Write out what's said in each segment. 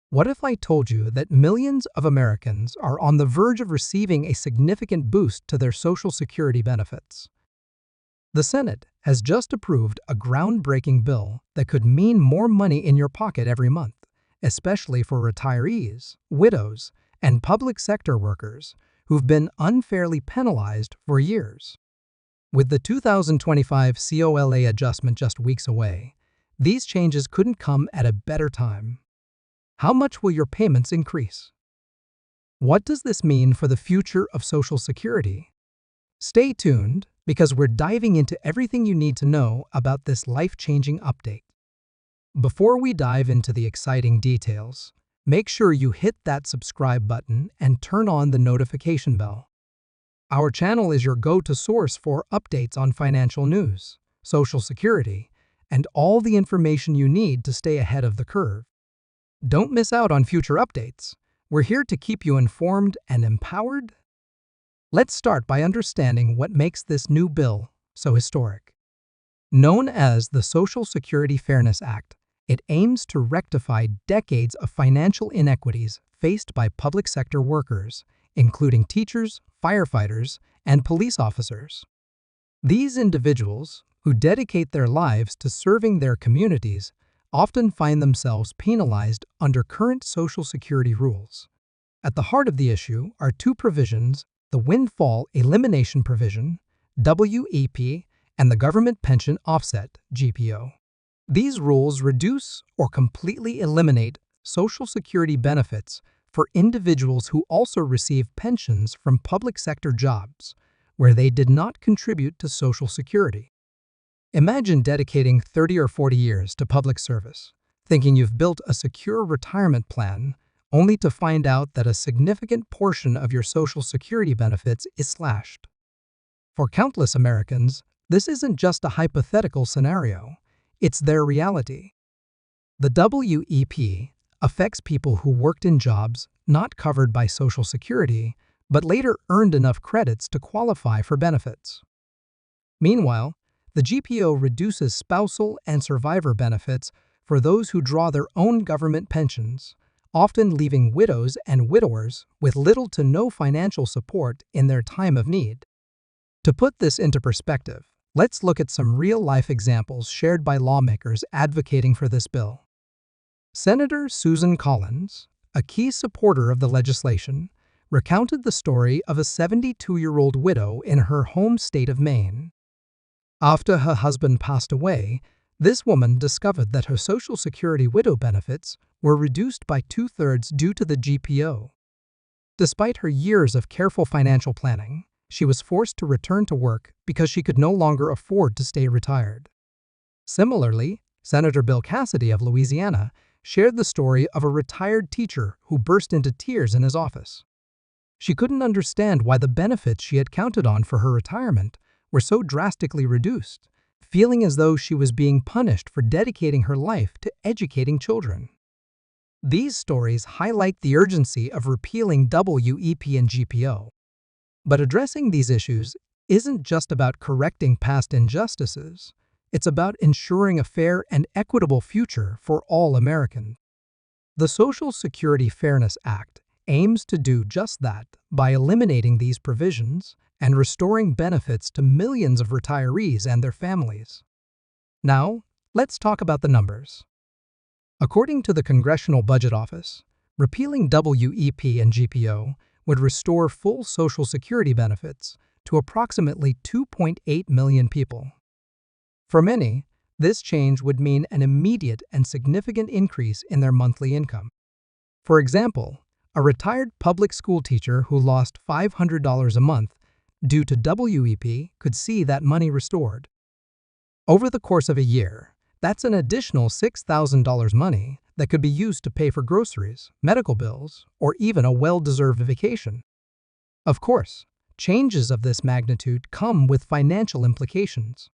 What if I told you that millions of Americans are on the verge of receiving a significant boost to their Social Security benefits? The Senate has just approved a groundbreaking bill that could mean more money in your pocket every month, especially for retirees, widows, and public sector workers who've been unfairly penalized for years. With the 2025 COLA adjustment just weeks away, these changes couldn't come at a better time. How much will your payments increase? What does this mean for the future of Social Security? Stay tuned, because we're diving into everything you need to know about this life-changing update. Before we dive into the exciting details, make sure you hit that subscribe button and turn on the notification bell. Our channel is your go-to source for updates on financial news, Social Security, and all the information you need to stay ahead of the curve. Don't miss out on future updates. We're here to keep you informed and empowered. Let's start by understanding what makes this new bill so historic. Known as the Social Security Fairness Act, it aims to rectify decades of financial inequities faced by public sector workers, including teachers, firefighters, and police officers. These individuals, who dedicate their lives to serving their communities, often find themselves penalized under current Social Security rules. At the heart of the issue are two provisions: the Windfall Elimination Provision, WEP, and the Government Pension Offset, GPO. These rules reduce or completely eliminate Social Security benefits for individuals who also receive pensions from public sector jobs, where they did not contribute to Social Security. Imagine dedicating 30 or 40 years to public service, thinking you've built a secure retirement plan, only to find out that a significant portion of your Social Security benefits is slashed. For countless Americans, this isn't just a hypothetical scenario, it's their reality. The WEP affects people who worked in jobs not covered by Social Security, but later earned enough credits to qualify for benefits. Meanwhile, the GPO reduces spousal and survivor benefits for those who draw their own government pensions, often leaving widows and widowers with little to no financial support in their time of need. To put this into perspective, let's look at some real-life examples shared by lawmakers advocating for this bill. Senator Susan Collins, a key supporter of the legislation, recounted the story of a 72-year-old widow in her home state of Maine. After her husband passed away, this woman discovered that her Social Security widow benefits were reduced by 2/3 due to the GPO. Despite her years of careful financial planning, she was forced to return to work because she could no longer afford to stay retired. Similarly, Senator Bill Cassidy of Louisiana shared the story of a retired teacher who burst into tears in his office. She couldn't understand why the benefits she had counted on for her retirement were so drastically reduced, feeling as though she was being punished for dedicating her life to educating children. These stories highlight the urgency of repealing WEP and GPO. But addressing these issues isn't just about correcting past injustices, it's about ensuring a fair and equitable future for all Americans. The Social Security Fairness Act aims to do just that by eliminating these provisions and restoring benefits to millions of retirees and their families. Now, let's talk about the numbers. According to the Congressional Budget Office, repealing WEP and GPO would restore full Social Security benefits to approximately 2.8 million people. For many, this change would mean an immediate and significant increase in their monthly income. For example, a retired public school teacher who lost $500 a month due to WEP could see that money restored. Over the course of a year, that's an additional $6,000 money that could be used to pay for groceries, medical bills, or even a well-deserved vacation. Of course, changes of this magnitude come with financial implications.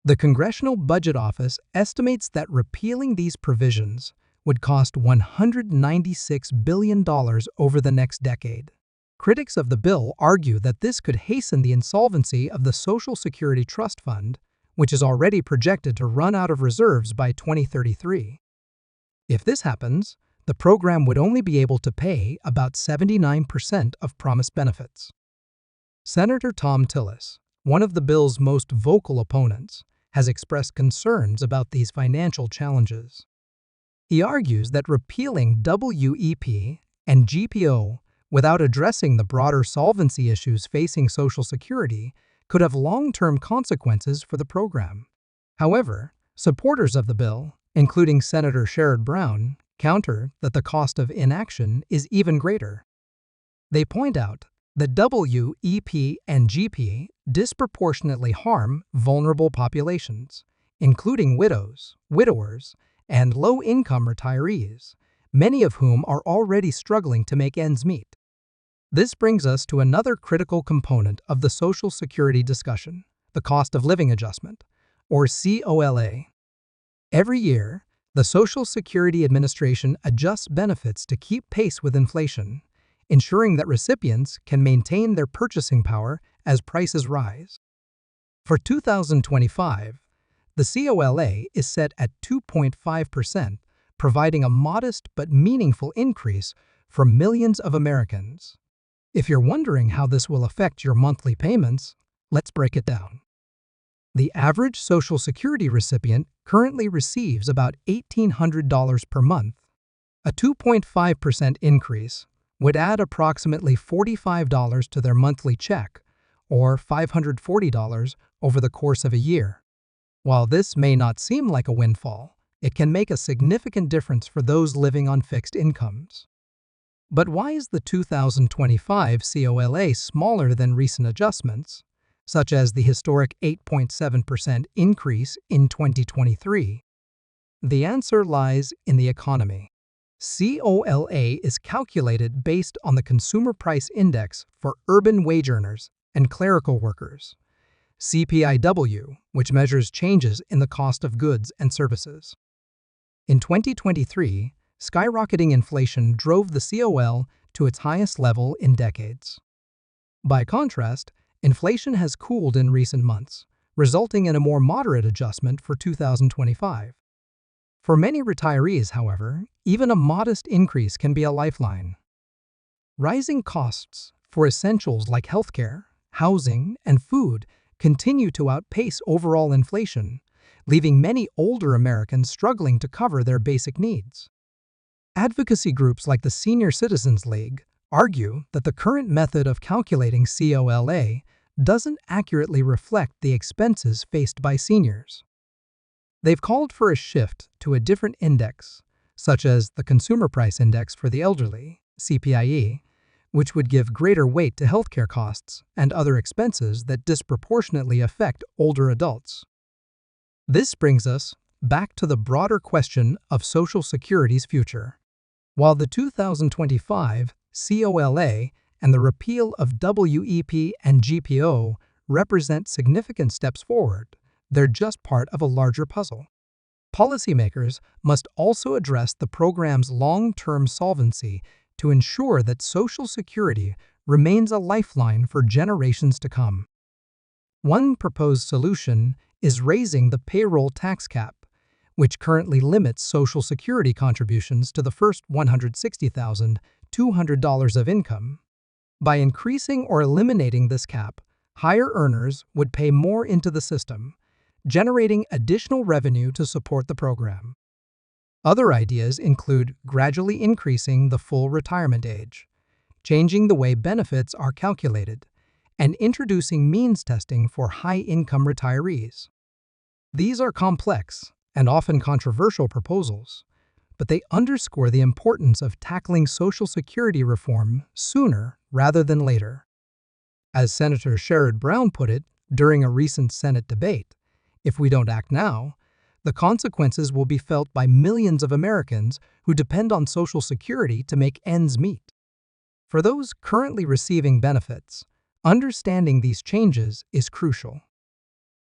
The Congressional Budget Office estimates that repealing these provisions would cost $196 billion over the next decade. Critics of the bill argue that this could hasten the insolvency of the Social Security Trust Fund, which is already projected to run out of reserves by 2033. If this happens, the program would only be able to pay about 79% of promised benefits. Senator Thom Tillis, one of the bill's most vocal opponents, has expressed concerns about these financial challenges. He argues that repealing WEP and GPO without addressing the broader solvency issues facing Social Security could have long-term consequences for the program. However, supporters of the bill, including Senator Sherrod Brown, counter that the cost of inaction is even greater. They point out that WEP and GP disproportionately harm vulnerable populations, including widows, widowers, and low-income retirees, many of whom are already struggling to make ends meet. This brings us to another critical component of the Social Security discussion, the Cost of Living Adjustment, or COLA. Every year, the Social Security Administration adjusts benefits to keep pace with inflation, ensuring that recipients can maintain their purchasing power as prices rise. For 2025, the COLA is set at 2.5%, providing a modest but meaningful increase for millions of Americans. If you're wondering how this will affect your monthly payments, let's break it down. The average Social Security recipient currently receives about $1,800 per month. A 2.5% increase would add approximately $45 to their monthly check, or $540 over the course of a year. While this may not seem like a windfall, it can make a significant difference for those living on fixed incomes. But why is the 2025 COLA smaller than recent adjustments, such as the historic 8.7% increase in 2023? The answer lies in the economy. COLA is calculated based on the Consumer Price Index for urban wage earners and clerical workers, CPIW, which measures changes in the cost of goods and services. In 2023, skyrocketing inflation drove the COL to its highest level in decades. By contrast, inflation has cooled in recent months, resulting in a more moderate adjustment for 2025. For many retirees, however, even a modest increase can be a lifeline. Rising costs for essentials like healthcare, housing, and food continue to outpace overall inflation, leaving many older Americans struggling to cover their basic needs. Advocacy groups like the Senior Citizens League argue that the current method of calculating COLA doesn't accurately reflect the expenses faced by seniors. They've called for a shift to a different index, such as the Consumer Price Index for the elderly, CPIE, which would give greater weight to healthcare costs and other expenses that disproportionately affect older adults. This brings us back to the broader question of Social Security's future. While the 2025 COLA and the repeal of WEP and GPO represent significant steps forward, they're just part of a larger puzzle. Policymakers must also address the program's long-term solvency to ensure that Social Security remains a lifeline for generations to come. One proposed solution is raising the payroll tax cap, which currently limits Social Security contributions to the first $160,200 of income. By increasing or eliminating this cap, higher earners would pay more into the system, generating additional revenue to support the program. Other ideas include gradually increasing the full retirement age, changing the way benefits are calculated, and introducing means testing for high-income retirees. These are complex and often controversial proposals, but they underscore the importance of tackling Social Security reform sooner rather than later. As Senator Sherrod Brown put it during a recent Senate debate, if we don't act now, the consequences will be felt by millions of Americans who depend on Social Security to make ends meet. For those currently receiving benefits, understanding these changes is crucial.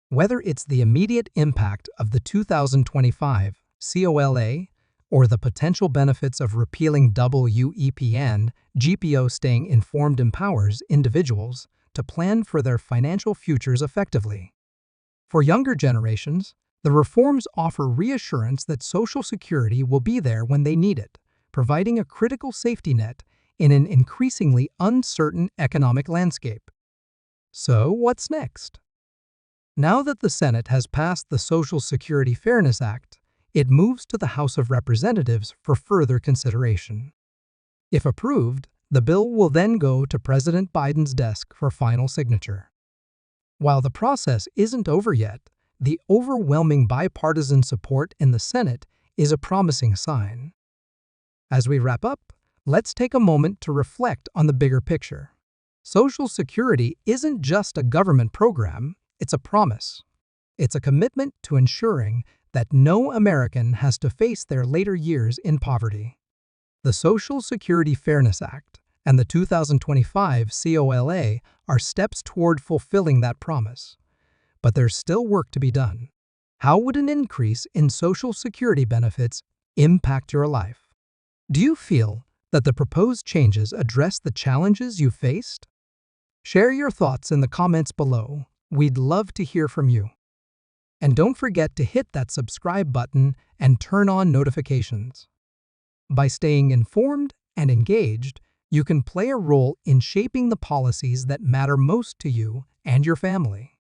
Whether it's the immediate impact of the 2025 COLA or the potential benefits of repealing WEP and GPO, staying informed empowers individuals to plan for their financial futures effectively. For younger generations, the reforms offer reassurance that Social Security will be there when they need it, providing a critical safety net in an increasingly uncertain economic landscape. So, what's next? Now that the Senate has passed the Social Security Fairness Act, it moves to the House of Representatives for further consideration. If approved, the bill will then go to President Biden's desk for final signature. While the process isn't over yet, the overwhelming bipartisan support in the Senate is a promising sign. As we wrap up, let's take a moment to reflect on the bigger picture. Social Security isn't just a government program, it's a promise. It's a commitment to ensuring that no American has to face their later years in poverty. The Social Security Fairness Act and the 2025 COLA are steps toward fulfilling that promise. But there's still work to be done. How would an increase in Social Security benefits impact your life? Do you feel that the proposed changes address the challenges you faced? Share your thoughts in the comments below. We'd love to hear from you. And don't forget to hit that subscribe button and turn on notifications. By staying informed and engaged, you can play a role in shaping the policies that matter most to you and your family.